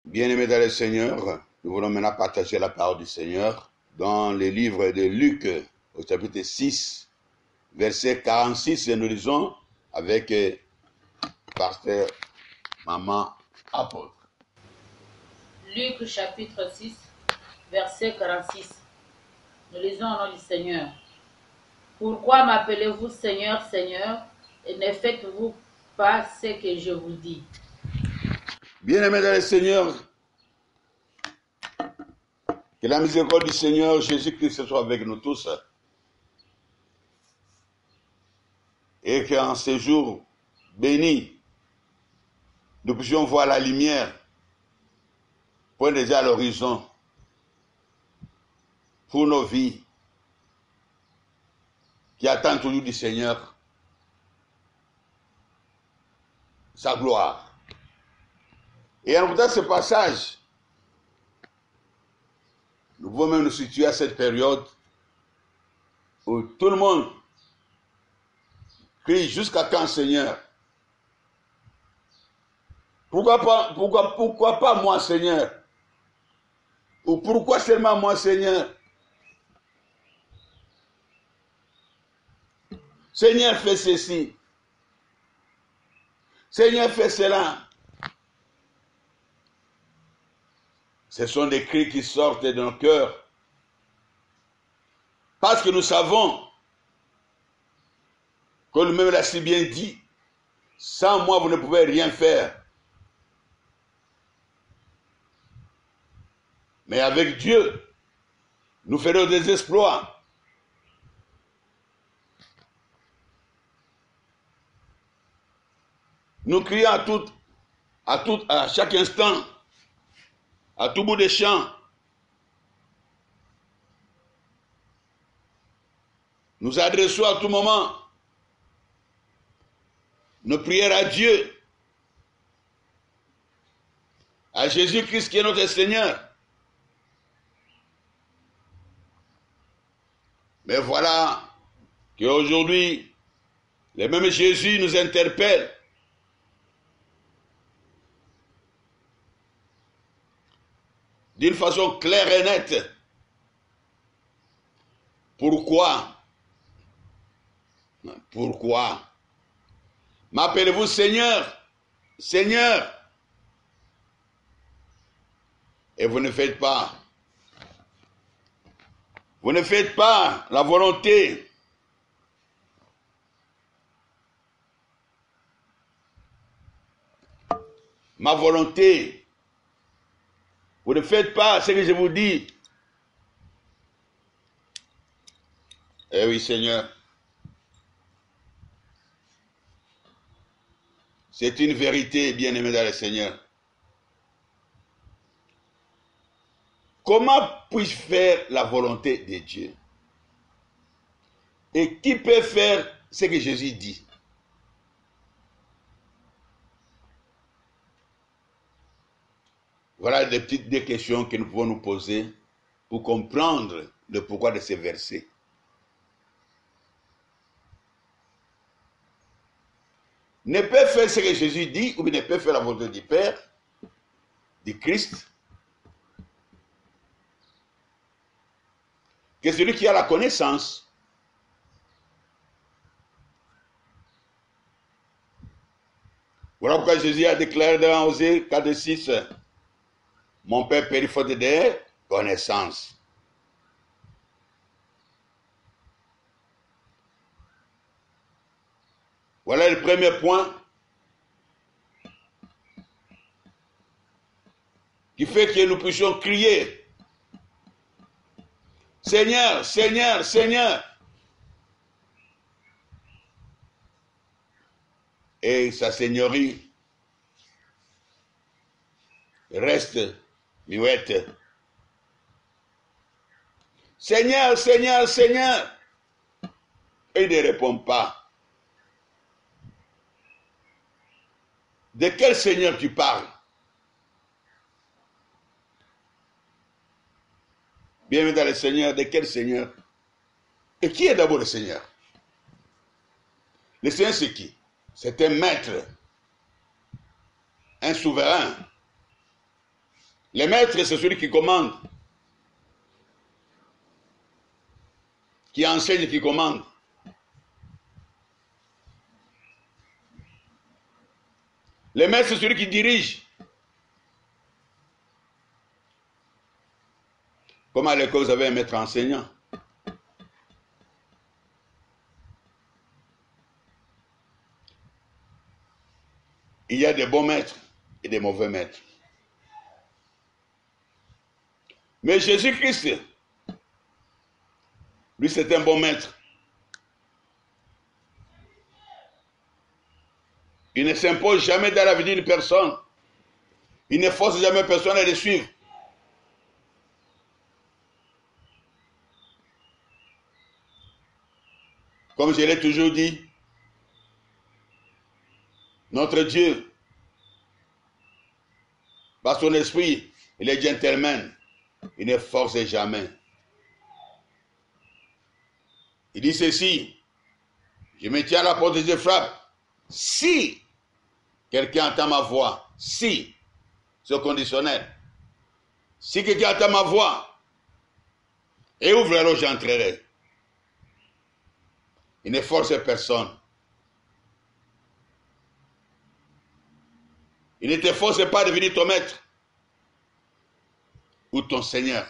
Bien-aimés dans le Seigneur, nous voulons maintenant partager la parole du Seigneur dans le livre de Luc, au chapitre 6, verset 46, et nous lisons avec pasteur Maman Apôtre. Luc chapitre 6, verset 46. Nous lisons au nom du Seigneur. Pourquoi m'appelez-vous Seigneur, Seigneur, et ne faites-vous pas ce que je vous dis? Bien-aimés dans le Seigneur, que la miséricorde du Seigneur Jésus-Christ soit avec nous tous, et qu'en ces jours bénis, nous puissions voir la lumière poindre déjà à l'horizon pour nos vies qui attendent toujours du Seigneur sa gloire. Et en écoutant ce passage, nous pouvons même nous situer à cette période où tout le monde crie jusqu'à quand, Seigneur? Pourquoi pas moi, Seigneur? Ou pourquoi seulement moi, Seigneur? Seigneur, fais ceci. Seigneur, fais cela. Ce sont des cris qui sortent de nos cœurs. Parce que nous savons que lui-même l'a si bien dit, sans moi, vous ne pouvez rien faire. Mais avec Dieu, nous ferons des exploits. Nous crions à chaque instant, à tout bout des champs. Nous adressons à tout moment nos prières à Dieu, à Jésus-Christ qui est notre Seigneur. Mais voilà qu'aujourd'hui, le même Jésus nous interpelle. D'une façon claire et nette. Pourquoi m'appelez-vous Seigneur, Seigneur, et vous ne faites pas la volonté ma volonté. Vous ne faites pas ce que je vous dis. Eh oui, Seigneur. C'est une vérité, bien-aimé dans le Seigneur. Comment puis-je faire la volonté de Dieu? Et qui peut faire ce que Jésus dit? Voilà des questions que nous pouvons nous poser pour comprendre le pourquoi de ces versets. Ne peut faire ce que Jésus dit, ou ne peut faire la volonté du Père, du Christ, que celui qui a la connaissance. Voilà pourquoi Jésus a déclaré dans Osée 4:6, mon Père périt faute de connaissance. Voilà le premier point qui fait que nous puissions crier, Seigneur, Seigneur, Seigneur. Et sa seigneurie reste muette. Seigneur, Seigneur, Seigneur. Et il ne répond pas. De quel Seigneur tu parles? Bienvenue dans le Seigneur, de quel Seigneur? Et qui est d'abord le Seigneur? Le Seigneur, c'est qui? C'est un maître, un souverain. Le maître, c'est celui qui commande, qui enseigne, qui commande. Le maître, c'est celui qui dirige. Comme à l'école, vous avez un maître enseignant. Il y a des bons maîtres et des mauvais maîtres. Mais Jésus-Christ, lui, c'est un bon maître. Il ne s'impose jamais dans la vie d'une personne. Il ne force jamais personne à le suivre. Comme je l'ai toujours dit, notre Dieu, par son esprit, il est gentleman. Il ne force jamais. Il dit ceci, je me tiens à la porte et je frappe. Si quelqu'un entend ma voix, si, c'est conditionnel. Si quelqu'un entend ma voix et ouvre alors j'entrerai. Il ne force personne. Il ne te force pas de devenir ton maître ou ton Seigneur.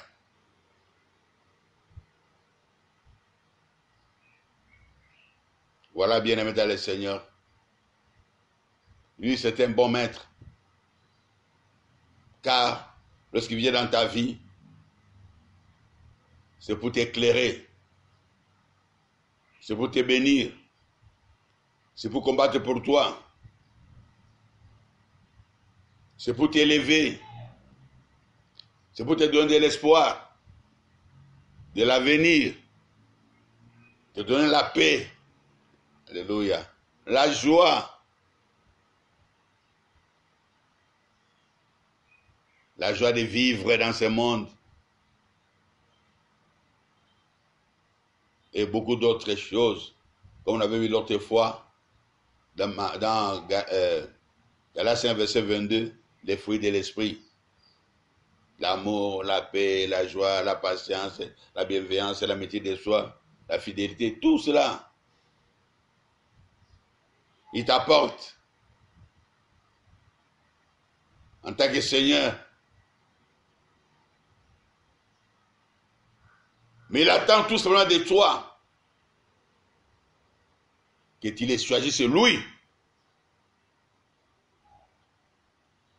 Voilà, bien-aimé dans le Seigneur. Lui, c'est un bon maître. Car lorsqu'il vient dans ta vie, c'est pour t'éclairer. C'est pour te bénir. C'est pour combattre pour toi. C'est pour t'élever. C'est pour te donner de l'espoir, de l'avenir, te donner la paix. Alléluia. La joie. La joie de vivre dans ce monde. Et beaucoup d'autres choses, comme on avait vu l'autre fois, dans Galatiens verset 22, les fruits de l'esprit. L'amour, la paix, la joie, la patience, la bienveillance, l'amitié de soi, la fidélité, tout cela, il t'apporte en tant que Seigneur. Mais il attend tout simplement de toi que tu les choisisses lui.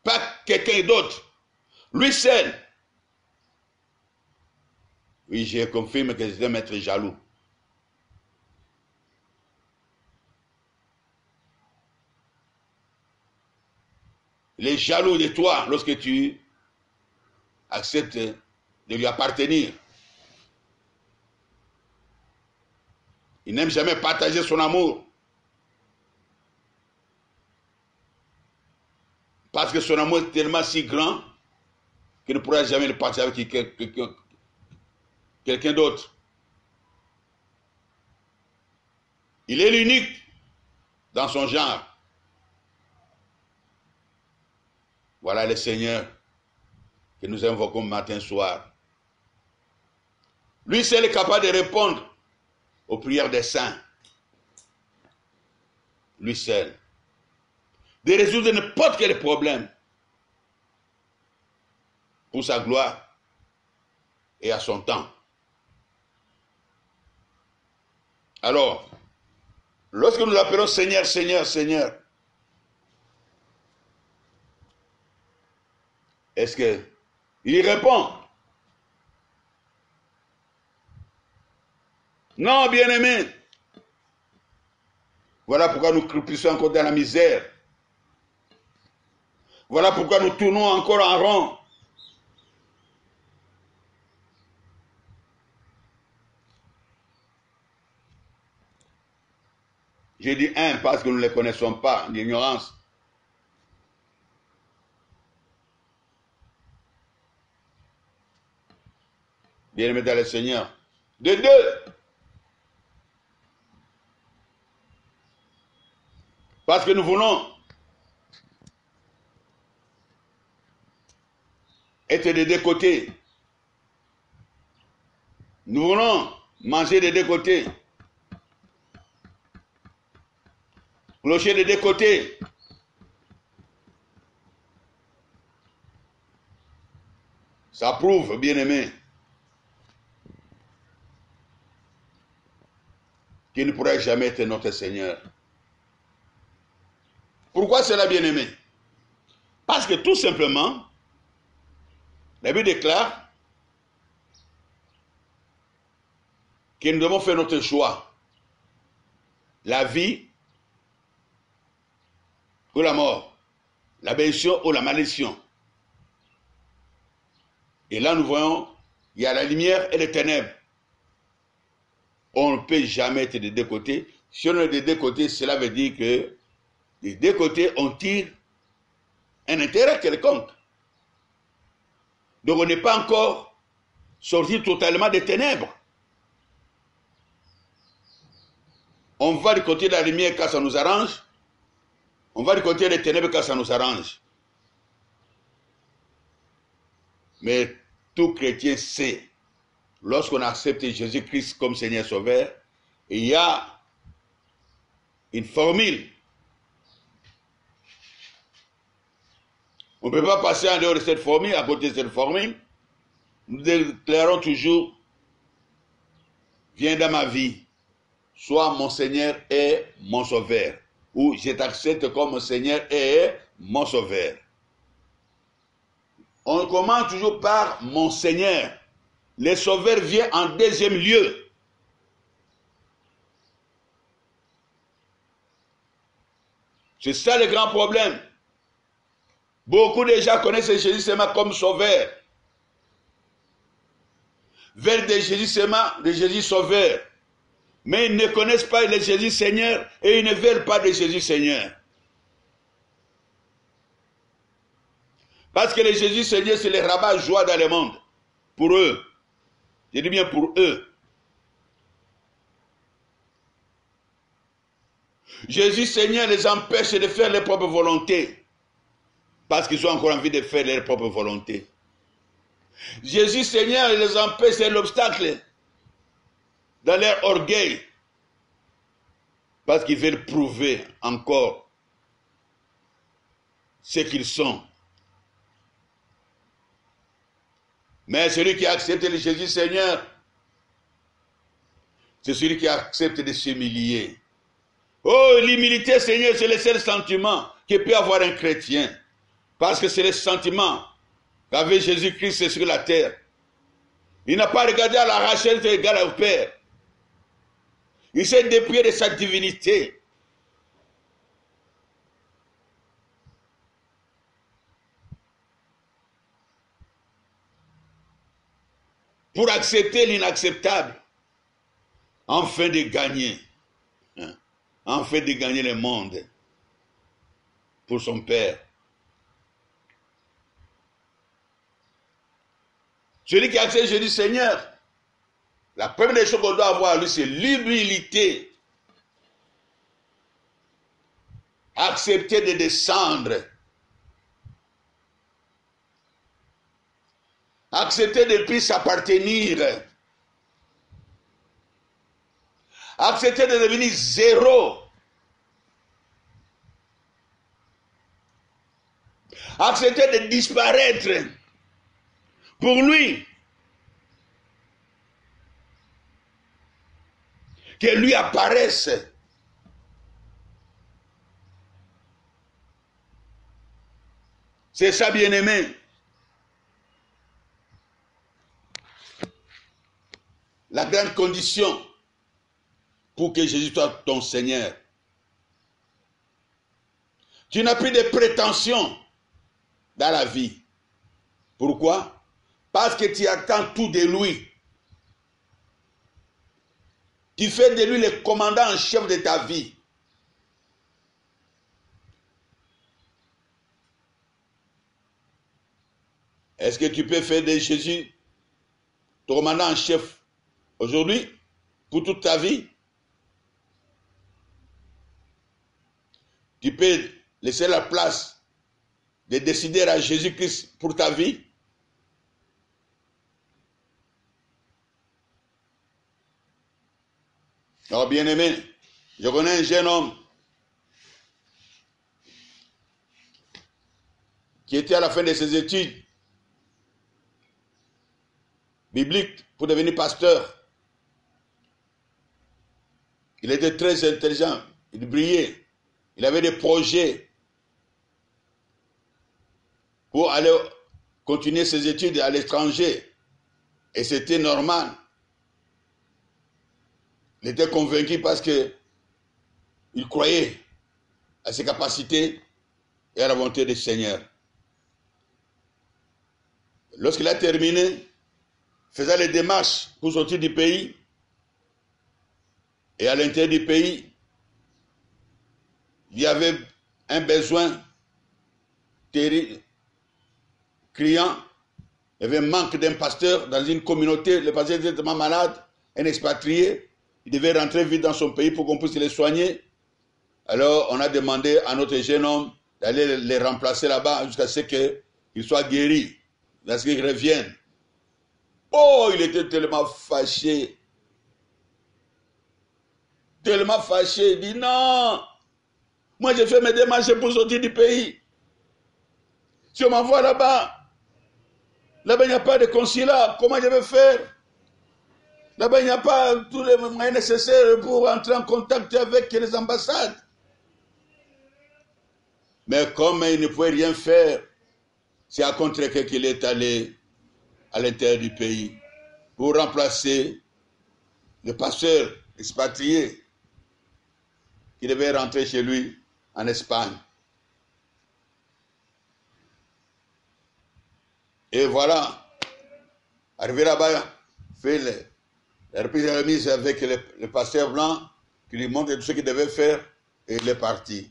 Pas quelqu'un d'autre. Lui seul. Oui, je confirme que je vais m'être jaloux. Il est jaloux de toi lorsque tu acceptes de lui appartenir. Il n'aime jamais partager son amour. Parce que son amour est tellement si grand qu'il ne pourra jamais le partager avec quelqu'un d'autre. Il est l'unique dans son genre. Voilà le Seigneur que nous invoquons matin soir. Lui seul est capable de répondre aux prières des saints. Lui seul. De résoudre n'importe quel problème pour sa gloire et à son temps. Alors, lorsque nous l'appelons Seigneur, Seigneur, Seigneur, est-ce qu'il répond? Non, bien-aimé. Voilà pourquoi nous croupissons encore dans la misère. Voilà pourquoi nous tournons encore en rond. J'ai dit un parce que nous ne les connaissons pas, l'ignorance. Bien-aimé dans le Seigneur. De deux. Parce que nous voulons être des deux côtés. Nous voulons manger des deux côtés. Clocher des deux côtés. Ça prouve, bien-aimé, qu'il ne pourrait jamais être notre Seigneur. Pourquoi cela, bien-aimé? Parce que tout simplement, la Bible déclare que nous devons faire notre choix. La vie ou la mort. La bénédiction ou la malédiction. Et là, nous voyons, il y a la lumière et les ténèbres. On ne peut jamais être des deux côtés. Si on est des deux côtés, cela veut dire que des deux côtés, on tire un intérêt quelconque. Donc on n'est pas encore sorti totalement des ténèbres. On va du côté de la lumière quand ça nous arrange. On va du côté des ténèbres quand ça nous arrange. Mais tout chrétien sait, lorsqu'on accepte Jésus-Christ comme Seigneur Sauveur, il y a une formule. On ne peut pas passer en dehors de cette formule, à côté de cette formule. Nous déclarons toujours, viens dans ma vie, sois mon Seigneur et mon Sauveur. Ou je t'accepte comme mon Seigneur et mon Sauveur. On commence toujours par mon Seigneur. Le Sauveur vient en deuxième lieu. C'est ça le grand problème. Beaucoup de gens connaissent Jésus seulement comme Sauveur. Veulent de Jésus seulement, de Jésus Sauveur. Mais ils ne connaissent pas le Jésus Seigneur et ils ne veulent pas de Jésus Seigneur. Parce que le Jésus Seigneur, c'est le rabat-joie dans le monde. Pour eux. Je dis bien pour eux. Jésus Seigneur les empêche de faire leur propre volonté. Parce qu'ils ont encore envie de faire leur propre volonté. Jésus Seigneur les empêche, c'est l'obstacle dans leur orgueil. Parce qu'ils veulent prouver encore ce qu'ils sont. Mais celui qui accepte le Jésus Seigneur, c'est celui qui accepte de s'humilier. Oh, l'humilité, Seigneur, c'est le seul sentiment que peut avoir un chrétien. Parce que c'est le sentiment qu'avait Jésus-Christ sur la terre. Il n'a pas regardé à la rachette égale au Père. Il s'est dépouillé de sa divinité. Pour accepter l'inacceptable. Afin de gagner. Afin de gagner le monde. Pour son Père. Celui qui accepte Jésus Seigneur, la première des choses qu'on doit avoir à lui, c'est l'humilité. Accepter de descendre. Accepter de ne plus s'appartenir. Accepter de devenir zéro. Accepter de disparaître. Pour lui. Que lui apparaisse. C'est ça, bien-aimé. La grande condition pour que Jésus soit ton Seigneur. Tu n'as plus de prétention dans la vie. Pourquoi? Parce que tu attends tout de lui. Tu fais de lui le commandant en chef de ta vie. Est-ce que tu peux faire de Jésus ton commandant en chef aujourd'hui, pour toute ta vie? Tu peux laisser la place de décider à Jésus-Christ pour ta vie? Alors, bien-aimé, je connais un jeune homme qui était à la fin de ses études bibliques pour devenir pasteur. Il était très intelligent, il brillait, il avait des projets pour aller continuer ses études à l'étranger. Et c'était normal. Il était convaincu parce qu'il croyait à ses capacités et à la volonté du Seigneur. Lorsqu'il a terminé, faisant les démarches pour sortir du pays, et à l'intérieur du pays, il y avait un besoin terrible, criant. Il y avait un manque d'un pasteur dans une communauté. Le pasteur était tellement malade, un expatrié. Il devait rentrer vite dans son pays pour qu'on puisse les soigner. Alors, on a demandé à notre jeune homme d'aller les remplacer là-bas jusqu'à ce qu'ils soient guéris, jusqu'à ce qu'ils reviennent. Oh, il était tellement fâché. Tellement fâché. Il dit non, moi j'ai fait mes démarches pour sortir du pays. Si on m'envoie là-bas, là-bas il n'y a pas de consulat, comment je vais faire? Là-bas il n'y a pas tous les moyens nécessaires pour entrer en contact avec les ambassades. Mais comme il ne pouvait rien faire, c'est à contre-cœur qu'il est allé à l'intérieur du pays pour remplacer le pasteur expatrié qui devait rentrer chez lui en Espagne. Et voilà, arrivé là-bas, fait la reprise et la remise avec le pasteur blanc qui lui montre tout ce qu'il devait faire et il est parti.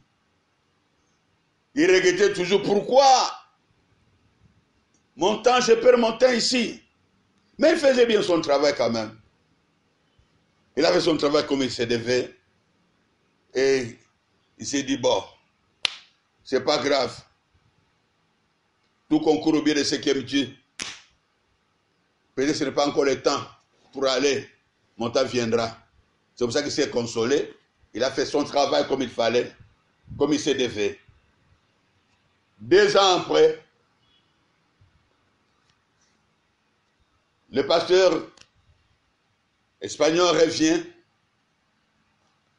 Il regrettait toujours pourquoi mon temps, je perds mon temps ici. Mais il faisait bien son travail quand même. Il avait son travail comme il se devait. Et il s'est dit, bon, c'est pas grave. Tout concourt au bien de ceux qui aiment Dieu. Peut-être que ce n'est pas encore le temps pour aller. Mon temps viendra. C'est pour ça qu'il s'est consolé. Il a fait son travail comme il fallait, comme il se devait. 2 ans après, le pasteur espagnol revient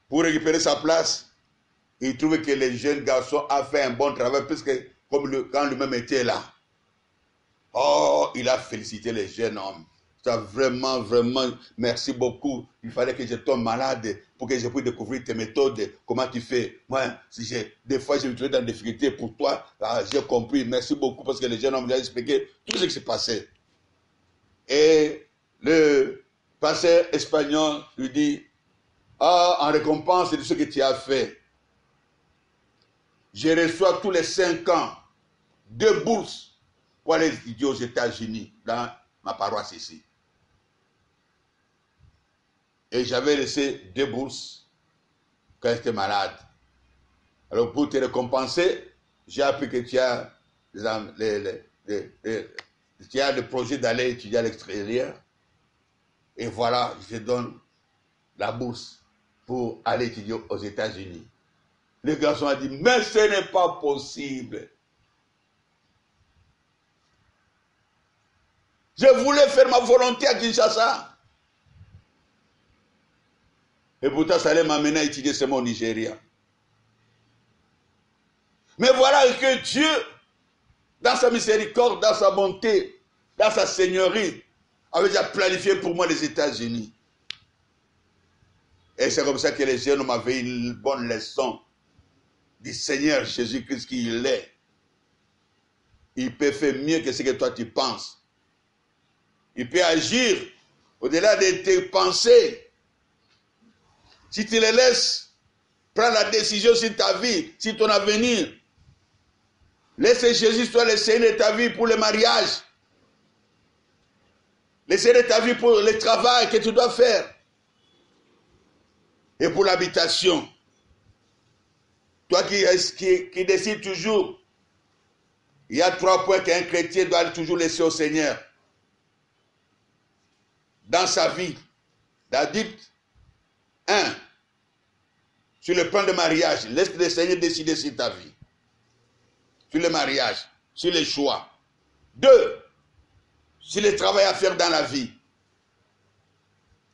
pour récupérer sa place. Il trouve que le jeune garçon a fait un bon travail, puisque quand lui-même était là. Oh, il a félicité le jeune homme. Ça vraiment, vraiment, merci beaucoup. Il fallait que je tombe malade pour que je puisse découvrir tes méthodes. Comment tu fais? Moi, des fois, je me trouvais dans des difficultés pour toi. J'ai compris. Merci beaucoup parce que le jeune homme lui a expliqué tout ce qui s'est passé. Et le pasteur espagnol lui dit, en récompense de ce que tu as fait, je reçois tous les 5 ans 2 bourses pour aller étudier aux États-Unis, dans ma paroisse ici. Et j'avais laissé 2 bourses quand j'étais malade. Alors pour te récompenser, j'ai appris que tu as le projet d'aller étudier à l'extérieur. Et voilà, je te donne la bourse pour aller étudier aux États-Unis. Le garçon a dit, mais ce n'est pas possible. Je voulais faire ma volonté à Kinshasa. Et pourtant, ça allait m'amener à étudier seulement au Nigeria. Mais voilà que Dieu, dans sa miséricorde, dans sa bonté, dans sa seigneurie, avait déjà planifié pour moi les États-Unis. Et c'est comme ça que les jeunes m'avaient une bonne leçon du Seigneur Jésus-Christ qui il est. Il peut faire mieux que ce que toi tu penses. Il peut agir au-delà de tes pensées. Si tu les laisses prendre la décision sur ta vie, sur ton avenir, laisse Jésus soit le Seigneur de ta vie pour le mariage. Le Seigneur de ta vie pour le travail que tu dois faire. Et pour l'habitation. Toi qui décides toujours, il y a 3 points qu'un chrétien doit toujours laisser au Seigneur. Dans sa vie d'adulte, Un, sur le plan de mariage, laisse le Seigneur décider sur ta vie. Sur le mariage, sur les choix. Deux, sur le travail à faire dans la vie.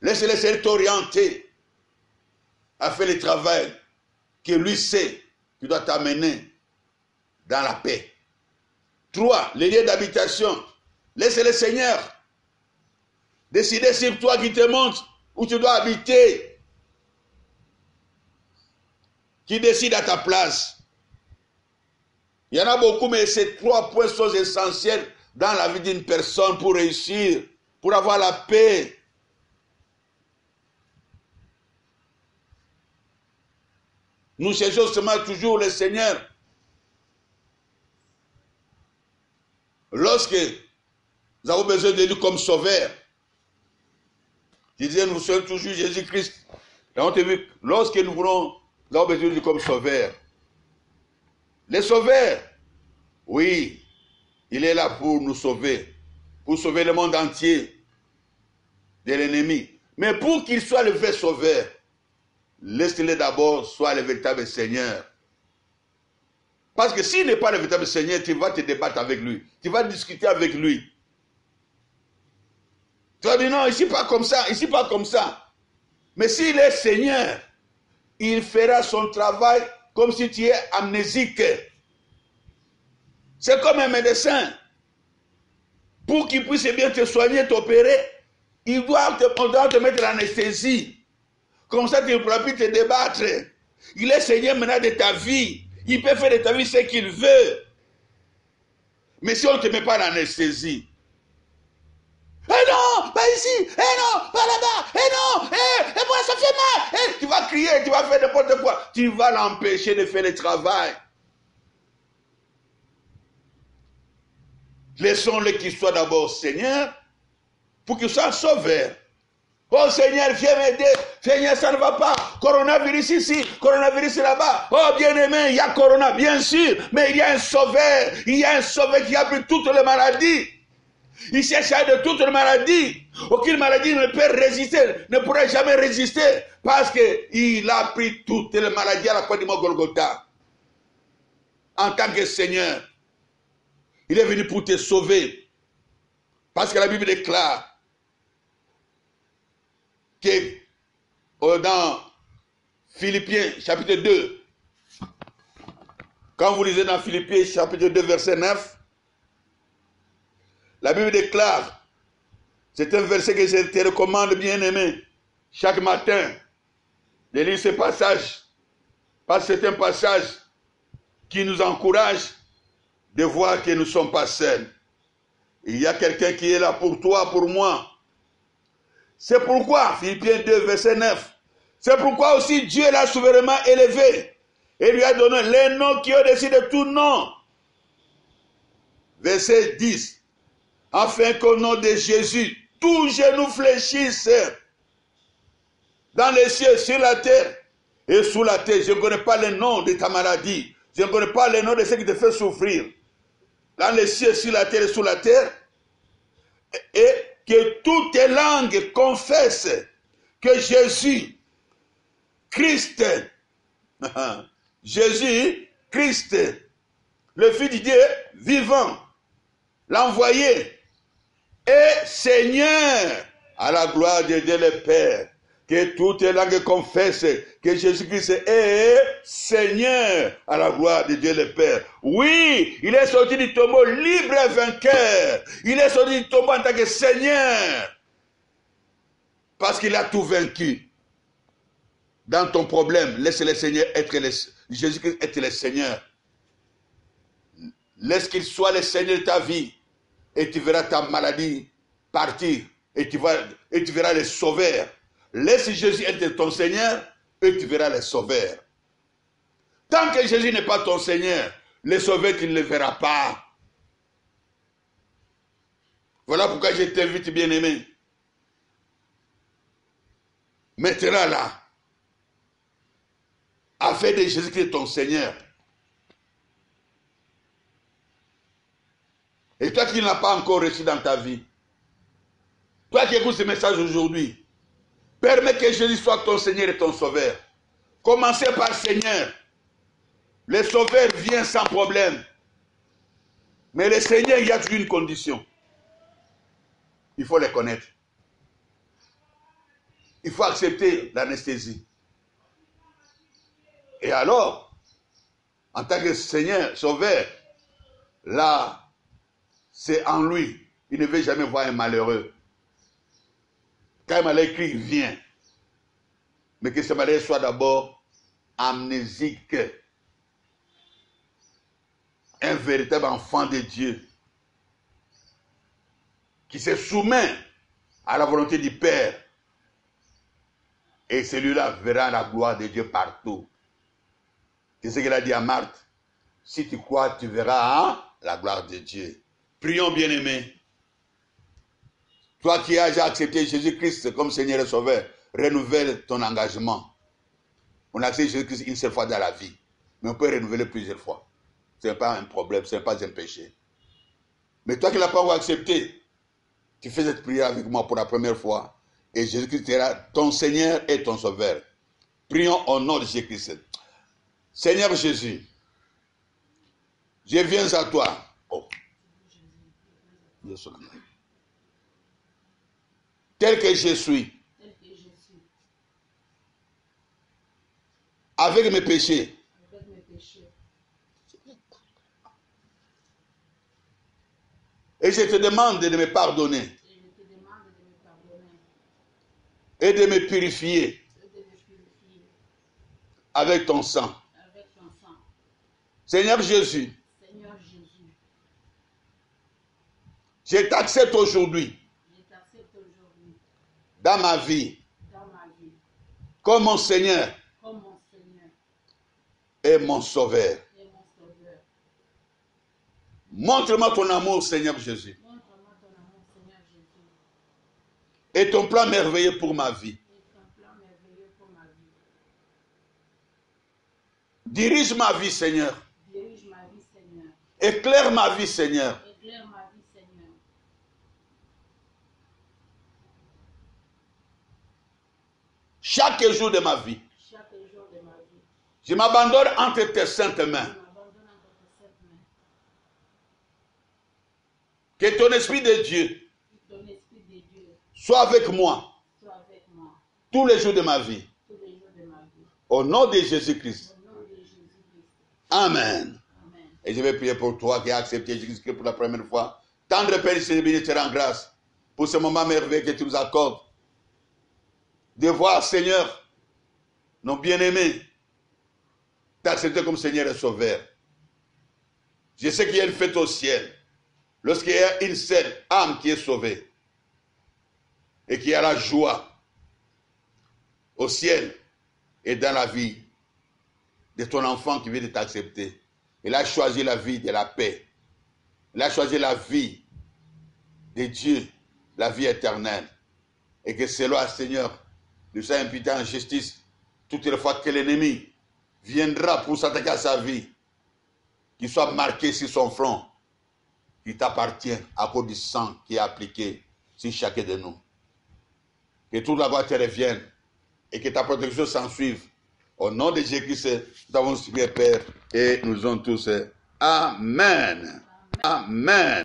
Laisse le Seigneur t'orienter à faire le travail que lui sait qui doit t'amener dans la paix. Trois, les lieux d'habitation. Laisse le Seigneur décider sur toi qui te montre où tu dois habiter. Qui décide à ta place. Il y en a beaucoup, mais ces 3 points sont essentiels dans la vie d'une personne pour réussir, pour avoir la paix. Nous cherchons seulement toujours le Seigneur. Lorsque nous avons besoin de lui comme sauveur, je disais, nous sommes toujours Jésus-Christ. Lorsque nous avons besoin de lui comme sauveur. Le sauveur, oui, il est là pour nous sauver, pour sauver le monde entier de l'ennemi. Mais pour qu'il soit le vrai sauveur, laisse-le d'abord soit le véritable Seigneur. Parce que s'il n'est pas le véritable Seigneur, tu vas te débattre avec lui. Tu vas discuter avec lui. Tu vas dire non, ici pas comme ça, ici pas comme ça. Mais s'il est Seigneur, il fera son travail comme si tu es amnésique. C'est comme un médecin. Pour qu'il puisse bien te soigner, t'opérer, on doit te mettre l'anesthésie. Comme ça, tu ne pourras plus te débattre. Il est Seigneur maintenant de ta vie. Il peut faire de ta vie ce qu'il veut. Mais si on ne te met pas l'anesthésie, eh non, pas ici, eh non, pas là-bas, eh non, eh moi ça fait mal, tu vas crier, tu vas faire n'importe quoi. Tu vas l'empêcher de faire le travail. Laissons-le qu'il soit d'abord Seigneur pour qu'il soit sauveur. Oh Seigneur, viens m'aider. Seigneur, ça ne va pas. Coronavirus ici, coronavirus là-bas. Oh bien-aimé, il y a corona, bien sûr. Mais il y a un sauveur. Il y a un sauveur qui a pris toutes les maladies. Il s'est chargé de toutes les maladies. Aucune maladie ne peut résister, ne pourrait jamais résister. Parce qu'il a pris toutes les maladies à la croix du mont Golgotha. En tant que Seigneur. Il est venu pour te sauver. Parce que la Bible déclare que dans Philippiens chapitre 2, quand vous lisez dans Philippiens chapitre 2 verset 9, la Bible déclare, c'est un verset que je te recommande bien aimé, chaque matin, de lire ce passage, parce que c'est un passage qui nous encourage de voir que nous ne sommes pas seuls. Il y a quelqu'un qui est là pour toi, pour moi. C'est pourquoi, Philippiens 2, verset 9, c'est pourquoi aussi Dieu l'a souverainement élevé et lui a donné les noms qui est au-dessus de tout nom. Verset 10, afin qu'au nom de Jésus, tous genoux fléchissent dans les cieux, sur la terre et sous la terre. Je ne connais pas le nom de ta maladie. Je ne connais pas le nom de ce qui te fait souffrir. Dans les cieux, sur la terre et sous la terre. Et que toutes les langues confessent que Jésus, Christ, Jésus, Christ, le Fils de Dieu vivant, l'envoyé, est Seigneur à la gloire de Dieu le Père. Que toutes les langues confessent que Jésus-Christ est Seigneur à la gloire de Dieu le Père. Oui, il est sorti du tombeau libre et vainqueur. Il est sorti du tombeau en tant que Seigneur. Parce qu'il a tout vaincu. Dans ton problème, laisse le Seigneur être Jésus-Christ être le Seigneur. Laisse qu'il soit le Seigneur de ta vie. Et tu verras ta maladie partir. Et tu verras le Sauveur. Laisse Jésus être ton Seigneur et tu verras les sauveurs. Tant que Jésus n'est pas ton Seigneur, les sauveurs, tu ne les verras pas. Voilà pourquoi je t'invite, bien-aimé. Maintenant là, à faire de Jésus-Christ ton Seigneur. Et toi qui ne l'as pas encore reçu dans ta vie, toi qui écoutes ce message aujourd'hui, Permets que Jésus soit ton Seigneur et ton Sauveur. Commencez par Seigneur. Le Sauveur vient sans problème. Mais le Seigneur, il y a toujours une condition. Il faut les connaître. Il faut accepter l'anesthésie. Et alors, en tant que Seigneur, Sauveur, là, c'est en lui. Il ne veut jamais voir un malheureux. Quand un malheureux crie, il vient. Mais que ce malheureux soit d'abord amnésique. Un véritable enfant de Dieu. Qui se soumet à la volonté du Père. Et celui-là verra la gloire de Dieu partout. C'est ce qu'il a dit à Marthe. Si tu crois, tu verras la gloire de Dieu. Prions, bien-aimés. Toi qui as déjà accepté Jésus-Christ comme Seigneur et Sauveur, renouvelle ton engagement. On accepte Jésus-Christ une seule fois dans la vie. Mais on peut renouveler plusieurs fois. Ce n'est pas un problème, ce n'est pas un péché. Mais toi qui ne l'as pas encore accepté, tu fais cette prière avec moi pour la première fois. Et Jésus-Christ sera ton Seigneur et ton Sauveur. Prions au nom de Jésus-Christ. Seigneur Jésus, je viens à toi. Oh. Tel que je suis. Avec mes péchés. Et je te demande de me pardonner. Et de me purifier. Avec ton sang. Seigneur Jésus. Je t'accepte aujourd'hui. Dans ma vie. Comme mon Seigneur. Et mon Sauveur. Montre-moi ton amour, Seigneur Jésus. Et ton plan merveilleux pour ma vie. Dirige ma vie, Seigneur. Éclaire ma vie, Seigneur. Chaque jour de ma vie. Je m'abandonne entre tes saintes mains. Que ton Esprit de Dieu soit avec moi tous les jours de ma vie. Au nom de Jésus-Christ. Amen. Et je vais prier pour toi qui as accepté Jésus-Christ pour la première fois. Tendre Père, je te rends grâce pour ce moment merveilleux que tu nous accordes. De voir, Seigneur, nos bien-aimés, t'accepter comme Seigneur et Sauveur. Je sais qu'il y a une fête au ciel. Lorsqu'il y a une seule âme qui est sauvée et qui a la joie au ciel et dans la vie de ton enfant qui vient de t'accepter. Il a choisi la vie de la paix. Il a choisi la vie de Dieu, la vie éternelle. Et que cela, Seigneur, nous soit imputé en justice toutes les fois que l'ennemi viendra pour s'attaquer à sa vie, qu'il soit marqué sur son front, qui t'appartient à cause du sang qui est appliqué sur chacun de nous. Que toute la gloire te revienne et que ta protection s'en suive. Au nom de Jésus-Christ, nous avons supplié, Père, et nous en tous. Amen. Amen.